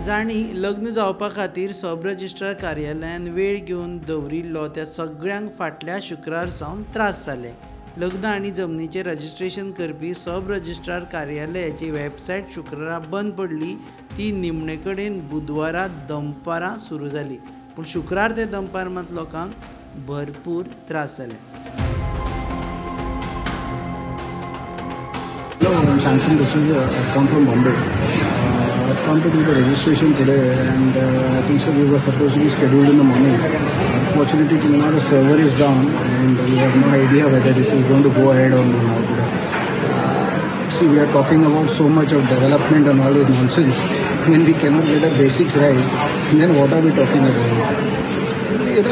जाणी लग्न जावपा खातीर सब रजिस्ट्रार कार्यालयान वेळ घेवन दवरिल्लो त्या सगळ्यांक फाटल्या शुक्रार सावन त्रास जाले। लग्न आनी जमनीचें रजिस्ट्रेशन करपी सब रजिस्ट्रार कार्यालयाची वेबसायट शुक्रारा बंद पडली। ती निमणे कडेन बुधवारा दनपारां सुरू जाली, पूण शुक्रार ते दनपार मात लोकांक भरपूर त्रास जाले। Hello, I'm Samson D'Souza. I come from Bombay. I've come to do the registration today, and I think so we were supposed to be scheduled in the morning. Unfortunately, till now the server is down, and we have no idea whether this is going to go ahead or not. See, we are talking about so much of development and all this nonsense. When we cannot get the basics right, then what are we talking about?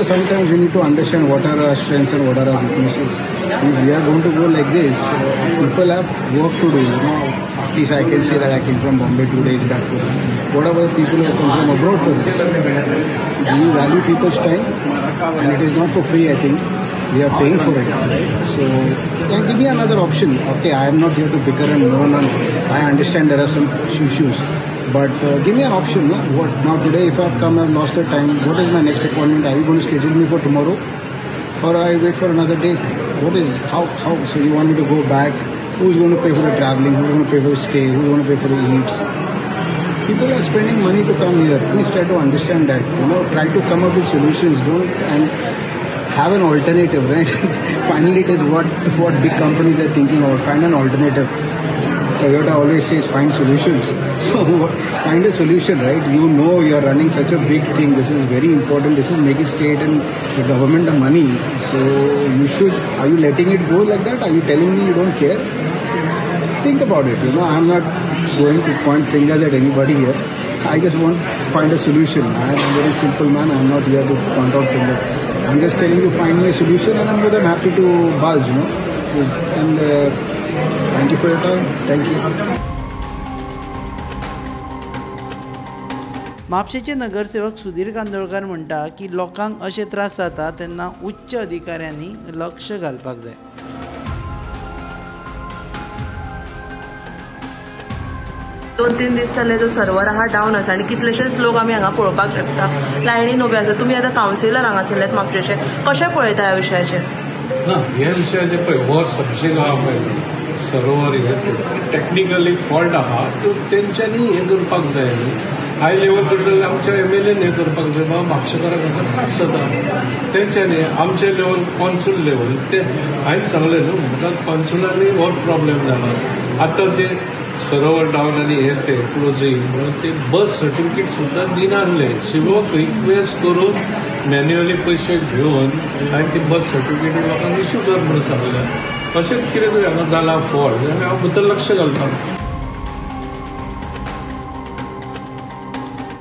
Sometimes we need to understand what are our strengths and what are our weaknesses. If we are going to go like this, people have work to do. At least I can say that I came from Bombay 2 days back for this. What about people who come from abroad for this? Do you value people's time? And it is not for free, I think. We are paying for it. So, give me another option. Okay, I am not here to bicker and moan. I understand there are some issues. But give me an option. No? What now today? If I've come, I've lost the time. What is my next appointment? Are you going to schedule me for tomorrow, or I wait for another day? What is how? So you want me to go back? Who's going to pay for the traveling? Who's going to pay for the stay? Who's going to pay for the eats? People are spending money to come here. Please try to understand that. Try to come up with solutions. Don't and have an alternative, right? Finally, it is what big companies are thinking about. Find an alternative. Toyota always says find solutions. So find a solution, right? You are running such a big thing. This is very important. This is making state and the government the money. So you should. Are you letting it go like that? Are you telling me you don't care? Think about it. I'm not going to point fingers at anybody here. I just want to find a solution. I am a very simple man. I'm not here to point out fingers. I'm just telling you find me a solution, and I'm more than happy to budge. And thank you for your time. Thank you. म्हापशेचे नगरसेवक सुधीर कांदोळकार म्हणटा की लोकांक असे त्रास जाता तेन्ना उच्च अधिकाऱ्यांनी लक्ष घालपाक जाय। 2-3 दीस जाले तो सर्वर आहा डावन आसा आनी कितलेशेच लोक आमी हांगा पळोवपाक शकता लायनीन उबे आसा। तुमी आतां कावन्सिलर हांगासरल्यात म्हापशेचे, कशें पळयता ह्या विशयाचेर? ना, ह्या विशयाचेर पळय हो सबशेक आहा पळय सर्वर हे टेक्निकली फॉल्ट आहा तो तेंच्यांनी हे करपाक जाय न्ही। हाय लेवल टोटल आमच्या एमएलएन हे करपाक जाय, बाबा म्हापशेकारांक हाका त्रास जाता तेंच्यांनी आमचे लेवल कॉन्सूल लेवल ते हांवें सांगलें न्हू म्हाका कॉन्सुलांनी हो प्रॉब्लेम जाला। आतां ते सर्वर डावन आनी हे ते क्लोजींग म्हणून ते बर्थ सर्टिफिकेट सुद्दां दिनासले। सिवोक रिक्वेस्ट करून मॅन्युअली पयशे घेवन आनी ती बर्थ सर्टिफिकेट लोकांक इश्यू कर म्हणून सांगलें। अशें कितें तरी हांगा जाला फॉल्ट जाल्यार हांव भितर लक्ष घालता।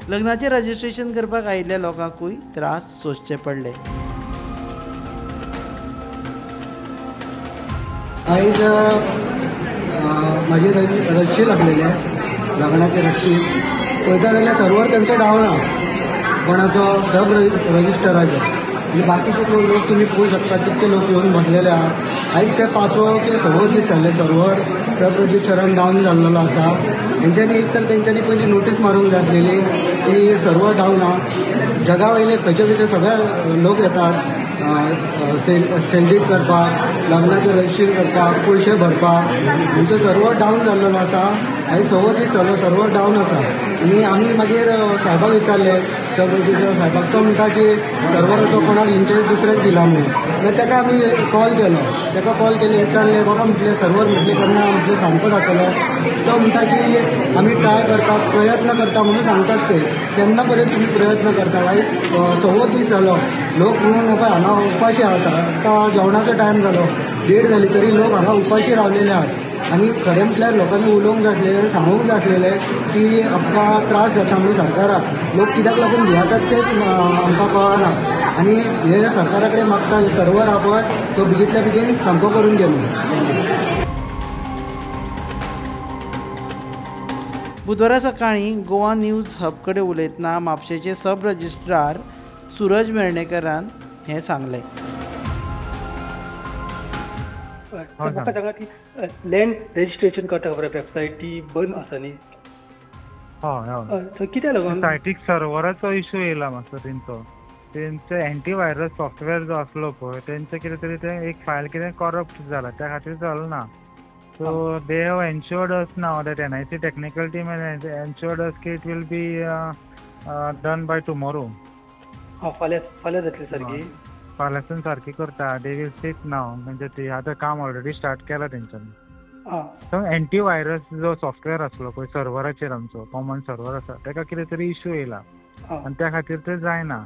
लग्नाचें रजिस्ट्रेशन करपाक आयिल्ल्या लोकांकूय त्रास सोंसचे पडले। आयज माझी रस्सी लागलेली आहे, लग्नाची रस्सी पळयता जाल्यार सर्वर तेंचो डावन आहा कोणाचो सब रजिस्टराचो आनी बाकीचे लोक तुमी पळोवंक शकता कितले लोक येवन बसलेले आहा। आयज ते 5वो की 6वो दीस जाल्ले सर्वर सब रजिस्टरान डावन जाल्लो आसा। तेंच्यांनी एक तर तेंच्यांनी पयलीं नोटीस मारूंक जाय आसलेली की सर्वर डावन आहा, जगा वयले खंयचे सगळे लोक येतात सेलिब्रेट करपाक, लग्नाचें रजिस्ट्रेशन करपाक, पयशे भरपाक। आमचो सर्वर डावन जाल्लो आसा। आयज 6वो दीस जालो सर्वर डावन आसा आनी आमी मागीर साहेबाक विचारलें सब रजिस्ट्रार साहेबाक, तो म्हणटा की सर्वराचो कोणाक इंचार्ज दुसऱ्याक दिला म्हणून। मागीर ताका आमी कॉल केलो, ताका कॉल केले विचारलें बाबा म्हटलें सर्वर म्हटलें केन्ना म्हटलें सांगतो जातलो। तो म्हणटा की आमी ट्राय करता प्रयत्न करता म्हणून सांगतात ते। केन्ना पर्यंत तुमी प्रयत्न करता? आयज 6वो दीस जालो, लोक येवन पळय हांगा उपाशी आहात। आतां जेवणाचो टायम जालो, 1:30 जाली तरी लोक हांगा उपाशी रावलेले आहात। आनी खरें म्हटल्यार लोकांनी उलोवंक जाय आसलें, सांगूंक जाय आसलेलें की आमकां त्रास जाता म्हणून सरकाराक। लोक कित्याक लागून भियातात तेच आमकां कळना आनी हे सरकारा कडेन मागता सर्वर आहा पळय तो बेगींतल्या बेगीन सामको करून घे म्हणून। बुधवारा सकाळी गोवा न्यूज हब कडेन उलयतना म्हापशेचे सब रजिस्ट्रार सूरज वेर्णेकरान हें सांगलें। म्हाका सांगा की लँड रजिस्ट्रेशन करता खबर वेबसायट ती बंद आसा न्ही? हय हय सो कित्या लागून सायटीक सर्वराचो इश्यू येयला मातसो तेंचो एंटीवायरस सॉफ्टवेअर जो आसलो पळय तेंचे कितें तरी ते एक फायल कितें करप्ट जाला त्या खातीर चलना. So they have ensured us now that NIC technical team has ensured us की it will be done by tomorrow. फाल्यां जातली सारकी. फाल्यांसून सारकी करता. दे वील सीट नाव म्हणजे ते आतां काम ऑलरेडी स्टार्ट केला तेंच्यांनी. सो एंटीवायरस जो सॉफ्टवेअर आसलो पळय सर्वराचेर आमचो कॉमन सर्वर आसा ताका कितें तरी इश्यू येयला आनी त्या खातीर ते जायना.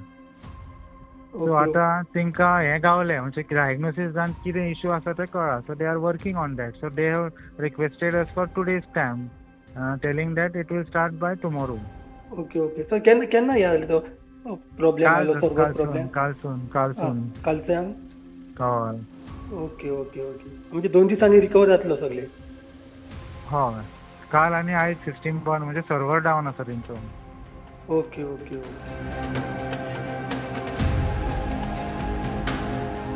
सो आतां तांकां हें गावलें म्हणजे डायग्नोसीस जावन कितें इश्यू आसा तें कळ्ळा. So they are working on that. So they have requested us for 2 days time telling that it will start by tomorrow. Okay okay. So केन्ना येयलो तो प्रॉब्लेम आयलो सर्वर प्रॉब्लेम? कालसून कालच्यान. हय. Okay okay okay. म्हणजे 2 दिसांनी रिकवर जातलो सगळे. हय काल आनी आयज सिस्टीम बंद म्हणजे सर्वर डावन आसा तेंचो. Okay okay okay.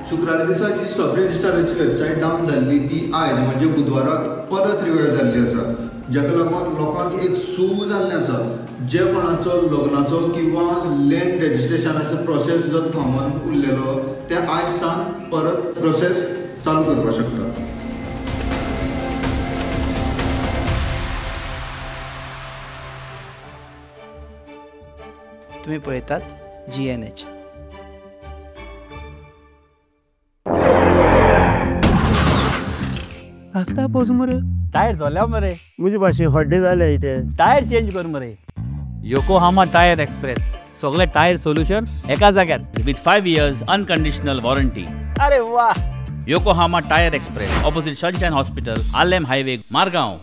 शुक्रारा दिसा जी सब रजिस्ट्राराची वेबसायट डावन जाल्ली ती आयज म्हणजे बुधवाराक परत रिवायव जाल्ली आसा. जाका लागून लोकांक एक सूव जाल्लें आसा. जे कोणाचो लग्नाचो किंवा लँड रजिस्ट्रेशनाचो प्रोसेस जो थांबून उरलेलो ते आयज सावन परत प्रोसेस चालू करपाक शकता. तुम्ही पळयतात GNH. आस्ता पावस मरे टायर झाल्या मरे म्हणजे भाशे हड्डे जाले इथे. टायर चेंज कर मरे. योकोहामा टायर एक्सप्रेस सगळे टायर सोल्युशन एका जाग्यार विथ 5 years अनकंडिशनल वॉरंटी. अरे वा. Yokohama tyre express opposite sunshine hospital, Alem highway, Margao.